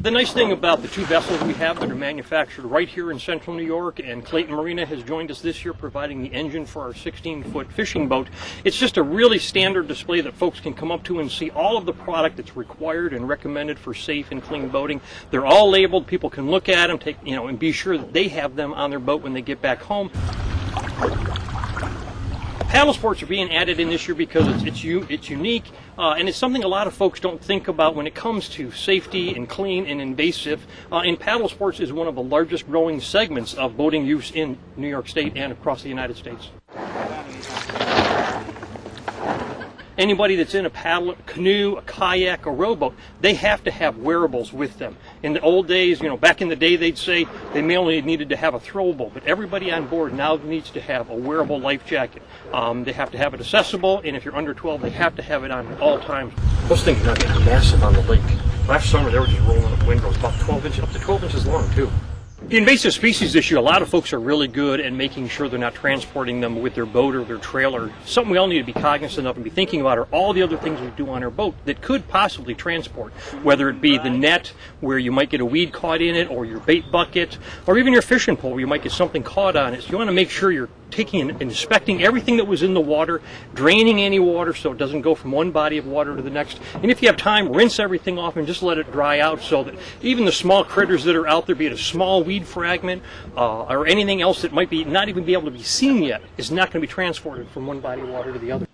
The nice thing about the two vessels we have that are manufactured right here in central New York, and Clayton Marina has joined us this year providing the engine for our 16-foot fishing boat. It's just a really standard display that folks can come up to and see all of the product that's required and recommended for safe and clean boating. They're all labeled. People can look at them, and be sure that they have them on their boat when they get back home. Paddle sports are being added in this year because it's unique, and it's something a lot of folks don't think about when it comes to safety and clean and invasive. And paddle sports is one of the largest growing segments of boating use in New York State and across the United States. Anybody that's in a paddle, a canoe, a kayak, a rowboat, they have to have wearables with them. In the old days, back in the day, they'd say they may only needed to have a throwable, but everybody on board now needs to have a wearable life jacket. They have to have it accessible, and if you're under 12, they have to have it on at all times. Those things are now getting massive on the lake. Last summer, they were just rolling up windrows, about 12 inches, up to 12 inches long, too. The invasive species issue, a lot of folks are really good at making sure they're not transporting them with their boat or their trailer. Something we all need to be cognizant of and be thinking about are all the other things we do on our boat that could possibly transport, whether it be the net where you might get a weed caught in it, or your bait bucket, or even your fishing pole where you might get something caught on it. So you want to make sure you're taking and inspecting everything that was in the water, draining any water so it doesn't go from one body of water to the next. And if you have time, rinse everything off and just let it dry out so that even the small critters that are out there, be it a small weed fragment or anything else that might be not even be able to be seen yet, is not going to be transported from one body of water to the other.